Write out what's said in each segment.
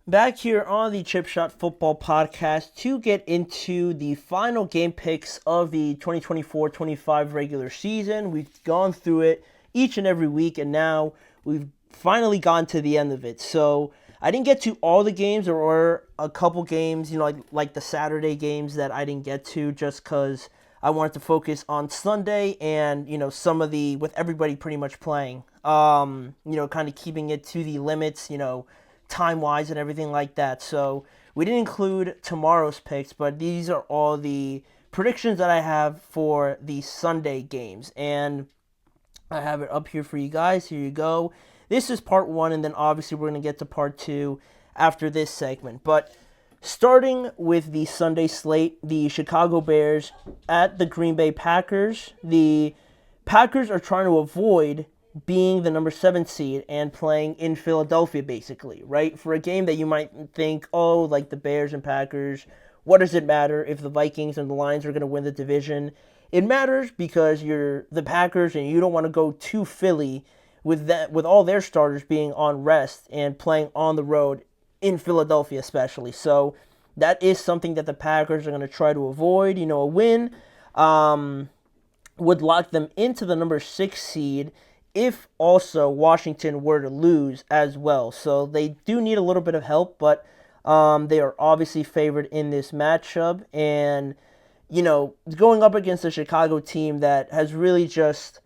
Back here on the Chip Shot Football Podcast to get into the final game picks of the 2024-25 regular season. We've gone through it each and every week, and now we've finally gotten to the end of it. So I didn't get to all the games. There were a couple games, like the Saturday games that I didn't get to just because I wanted to focus on Sunday and, some of with everybody pretty much playing. Kind of keeping it to the limits, time-wise and everything like that. So we didn't include tomorrow's picks, but these are all the predictions that I have for the Sunday games. And I have it up here for you guys. Here you go. This is part one, and then obviously we're going to get to part two after this segment. But starting with the Sunday slate, the Chicago Bears at the Green Bay Packers. The Packers are trying to avoid being the number 7 seed and playing in Philadelphia, basically, right? For a game that you might think, like the Bears and Packers, what does it matter if the Vikings and the Lions are going to win the division? It matters because you're the Packers and you don't want to go to Philly with all their starters being on rest and playing on the road in Philadelphia especially. So that is something that the Packers are going to try to avoid. A win would lock them into the number 6 seed if also Washington were to lose as well. So they do need a little bit of help, but they are obviously favored in this matchup. And, going up against a Chicago team that has really just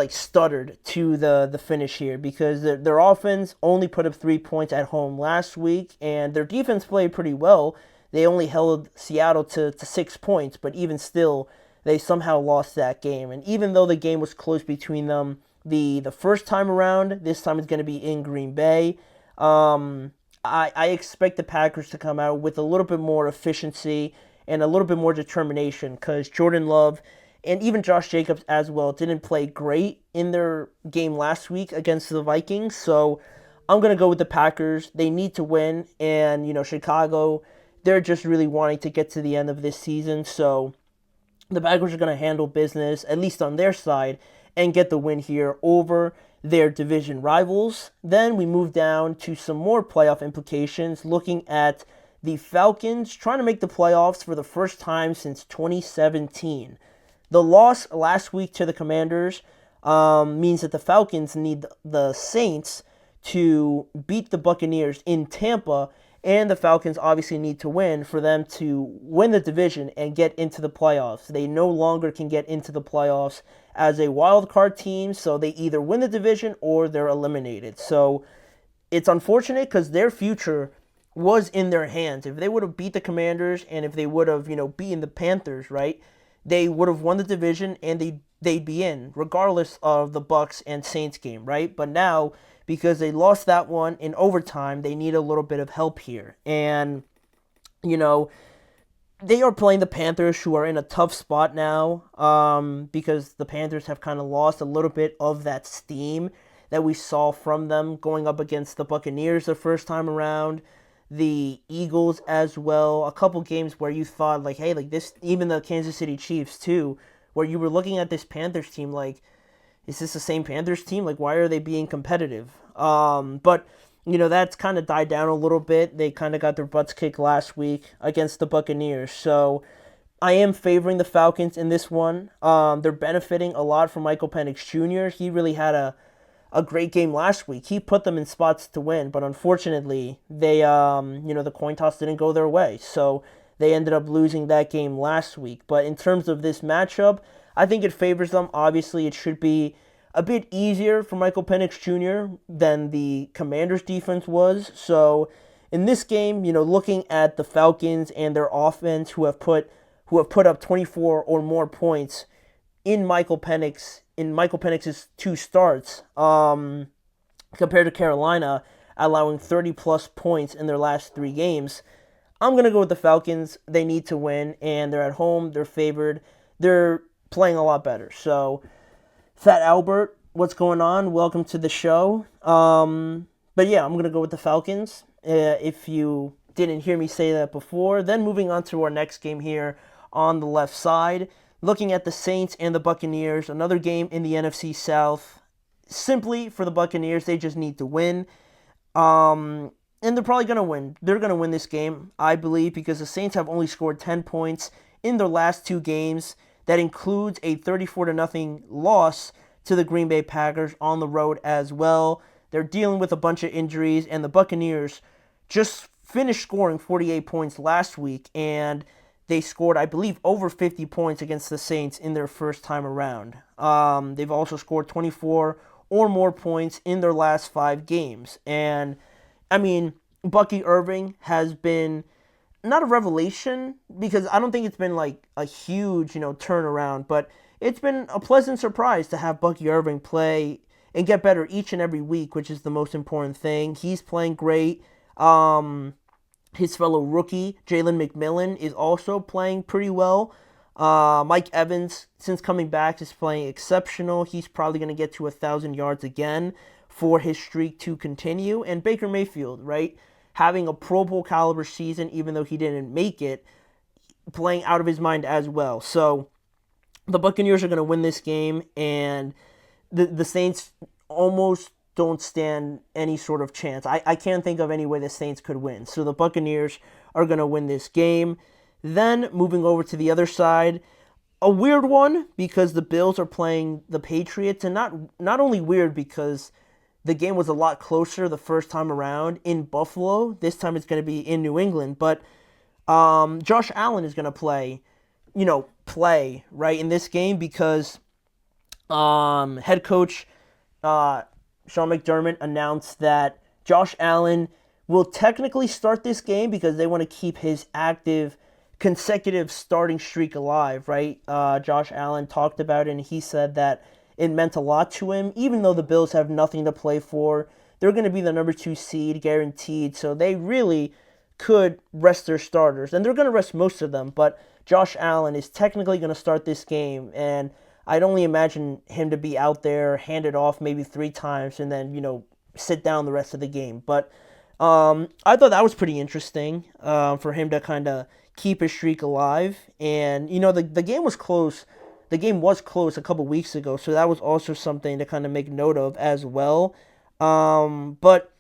stuttered to the finish here because their offense only put up 3 points at home last week, and their defense played pretty well. They only held Seattle to 6 points, but even still, they somehow lost that game. And even though the game was close between them the first time around, this time it's going to be in Green Bay. I expect the Packers to come out with a little bit more efficiency and a little bit more determination because Jordan Love and even Josh Jacobs as well didn't play great in their game last week against the Vikings. So I'm going to go with the Packers. They need to win. And, Chicago, they're just really wanting to get to the end of this season. So the Packers are going to handle business, at least on their side, and get the win here over their division rivals. Then we move down to some more playoff implications, looking at the Falcons trying to make the playoffs for the first time since 2017. The loss last week to the Commanders means that the Falcons need the Saints to beat the Buccaneers in Tampa, and the Falcons obviously need to win for them to win the division and get into the playoffs. They no longer can get into the playoffs as a wild card team, so they either win the division or they're eliminated. So it's unfortunate because their future was in their hands. If they would have beat the Commanders and if they would have, beaten the Panthers, right, they would have won the division and they'd be in, regardless of the Bucs and Saints game, right? But now, because they lost that one in overtime, they need a little bit of help here. And, they are playing the Panthers, who are in a tough spot now because the Panthers have kind of lost a little bit of that steam that we saw from them going up against the Buccaneers the first time around, the Eagles as well. A couple games where you thought, hey, this, even the Kansas City Chiefs too, where you were looking at this Panthers team is this the same Panthers team? Why are they being competitive? But that's kind of died down a little bit. They kind of got their butts kicked last week against the Buccaneers. So I am favoring the Falcons in this one. They're benefiting a lot from Michael Penix Jr. He really had a great game last week. He put them in spots to win, but unfortunately, they, the coin toss didn't go their way. So they ended up losing that game last week. But in terms of this matchup, I think it favors them. Obviously, it should be a bit easier for Michael Penix Jr. than the Commanders' defense was. So in this game, looking at the Falcons and their offense, who have put up 24 or more points in Michael Penix's 2 starts, compared to Carolina allowing 30 plus points in their last 3 games, I'm going to go with the Falcons. They need to win, and they're at home. They're favored. They're playing a lot better. So, Fat Albert, what's going on? Welcome to the show. But yeah, I'm going to go with the Falcons. If you didn't hear me say that before. Then moving on to our next game here on the left side. Looking at the Saints and the Buccaneers. Another game in the NFC South. Simply for the Buccaneers, they just need to win. And they're probably going to win. They're going to win this game, I believe, because the Saints have only scored 10 points in their last two games. That includes a 34-0 loss to the Green Bay Packers on the road as well. They're dealing with a bunch of injuries, and the Buccaneers just finished scoring 48 points last week, and they scored, I believe, over 50 points against the Saints in their first time around. They've also scored 24 or more points in their last 5 games. And, I mean, Bucky Irving has been not a revelation, because I don't think it's been like a huge, turnaround, but it's been a pleasant surprise to have Bucky Irving play and get better each and every week, which is the most important thing. He's playing great. His fellow rookie, Jalen McMillan, is also playing pretty well. Mike Evans, since coming back, is playing exceptional. He's probably going to get to 1,000 yards again for his streak to continue. And Baker Mayfield, right, having a Pro Bowl caliber season, even though he didn't make it, playing out of his mind as well. So the Buccaneers are going to win this game, and the Saints almost don't stand any sort of chance. I can't think of any way the Saints could win. So the Buccaneers are going to win this game. Then, moving over to the other side, a weird one, because the Bills are playing the Patriots, and not only weird because the game was a lot closer the first time around in Buffalo. This time it's going to be in New England, but Josh Allen is going to play right in this game, because head coach Sean McDermott announced that Josh Allen will technically start this game because they want to keep his active consecutive starting streak alive, right? Josh Allen talked about it, and he said that it meant a lot to him. Even though the Bills have nothing to play for, they're going to be the number 2 seed guaranteed, so they really could rest their starters, and they're going to rest most of them, but Josh Allen is technically going to start this game, and I'd only imagine him to be out there, hand it off maybe 3 times, and then, sit down the rest of the game. But I thought that was pretty interesting for him to kind of keep his streak alive. And, the game was close. The game was close a couple weeks ago, so that was also something to kind of make note of as well. But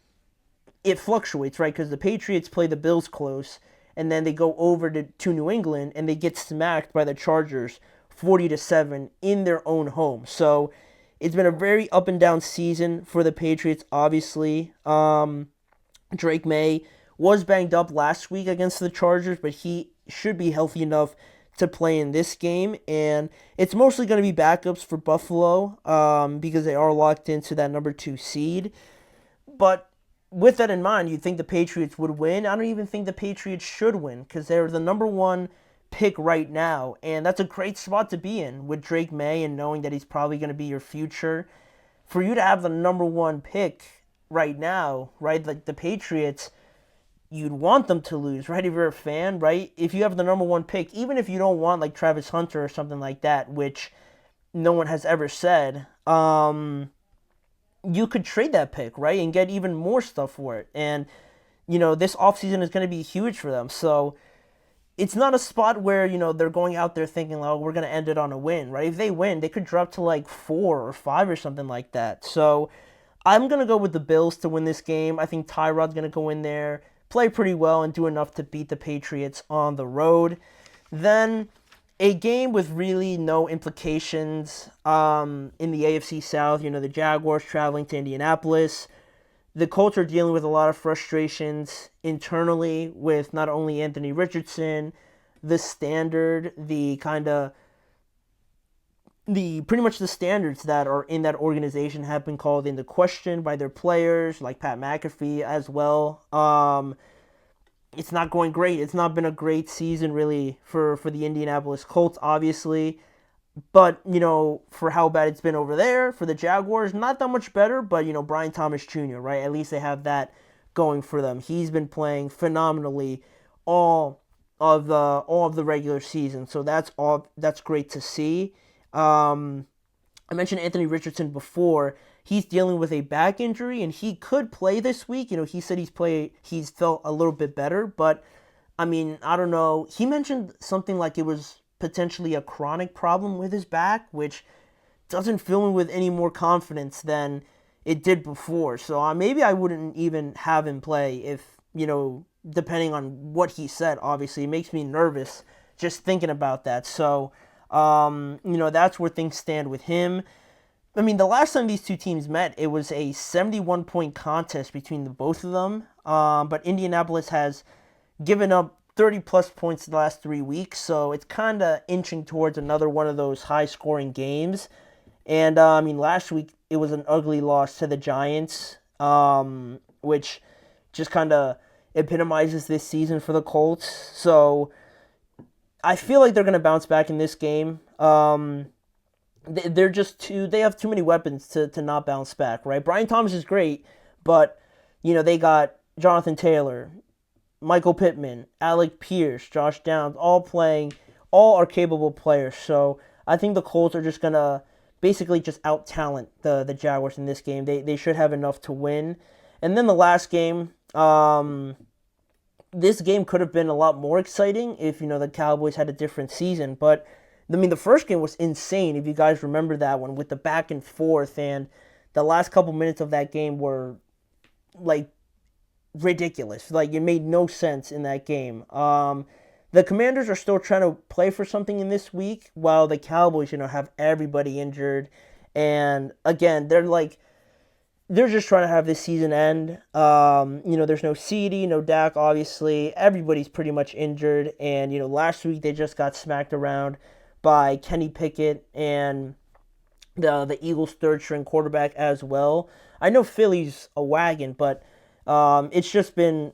it fluctuates, right? Because the Patriots play the Bills close, and then they go over to New England, and they get smacked by the Chargers 40-7 in their own home. So it's been a very up and down season for the Patriots, obviously. Drake May was banged up last week against the Chargers, but he should be healthy enough to play in this game. And it's mostly going to be backups for Buffalo because they are locked into that number 2 seed. But with that in mind, you'd think the Patriots would win. I don't even think the Patriots should win, because they're the number 1 pick right now, and that's a great spot to be in with Drake May, and knowing that he's probably going to be your future. For you to have the number 1 pick right now, right, like the Patriots, you'd want them to lose, right, if you're a fan, right? If you have the number 1 pick, even if you don't want like Travis Hunter or something like that, which no one has ever said, you could trade that pick, right, and get even more stuff for it. And, this offseason is going to be huge for them. So it's not a spot where, they're going out there thinking, oh, we're going to end it on a win, right? If they win, they could drop to like 4 or 5 or something like that. So I'm going to go with the Bills to win this game. I think Tyrod's going to go in there, play pretty well, and do enough to beat the Patriots on the road. Then a game with really no implications in the AFC South. The Jaguars traveling to Indianapolis. The Colts are dealing with a lot of frustrations internally with not only Anthony Richardson, the standard, pretty much the standards that are in that organization have been called into question by their players, like Pat McAfee as well. It's not going great. It's not been a great season really for the Indianapolis Colts, obviously. But, for how bad it's been over there, for the Jaguars, not that much better, but, Brian Thomas Jr., right? At least they have that going for them. He's been playing phenomenally all of the regular season, so that's great to see. I mentioned Anthony Richardson before. He's dealing with a back injury, and he could play this week. He said he's felt a little bit better, but, I don't know. He mentioned something like it was potentially a chronic problem with his back, which doesn't fill me with any more confidence than it did before. So maybe I wouldn't even have him play if, depending on what he said, obviously. It makes me nervous just thinking about that. So, that's where things stand with him. I mean, the last time these two teams met, it was a 71-point contest between the both of them. But Indianapolis has given up 30-plus points the last 3 weeks, so it's kind of inching towards another one of those high-scoring games. And, last week it was an ugly loss to the Giants, which just kind of epitomizes this season for the Colts. So I feel like they're going to bounce back in this game. They have too many weapons to not bounce back, right? Brian Thomas is great, but, they got Jonathan Taylor, Michael Pittman, Alec Pierce, Josh Downs, all are capable players. So I think the Colts are just going to basically just out-talent the Jaguars in this game. They should have enough to win. And then the last game, this game could have been a lot more exciting if, the Cowboys had a different season. But, the first game was insane, if you guys remember that one, with the back and forth. And the last couple minutes of that game were, ridiculous. It made no sense in that game. The Commanders are still trying to play for something in this week, while the Cowboys, have everybody injured. And again, they're just trying to have this season end. There's no CD, no Dak, obviously. Everybody's pretty much injured. And, last week they just got smacked around by Kenny Pickett and the Eagles' third-string quarterback as well. I know Philly's a wagon, but it's just been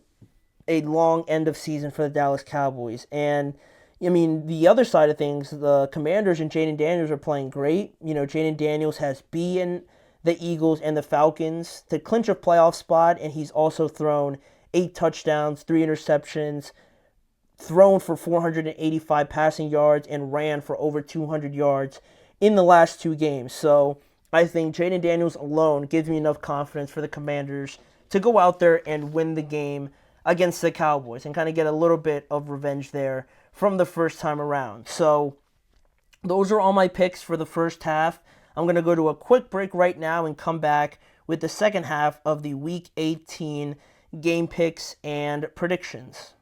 a long end of season for the Dallas Cowboys. And, the other side of things, the Commanders and Jaden Daniels are playing great. Jaden Daniels has beaten the Eagles and the Falcons to clinch a playoff spot, and he's also thrown 8 touchdowns, 3 interceptions, thrown for 485 passing yards, and ran for over 200 yards in the last 2 games. So I think Jaden Daniels alone gives me enough confidence for the Commanders to go out there and win the game against the Cowboys and kind of get a little bit of revenge there from the first time around. So those are all my picks for the first half. I'm going to go to a quick break right now and come back with the second half of the Week 18 game picks and predictions.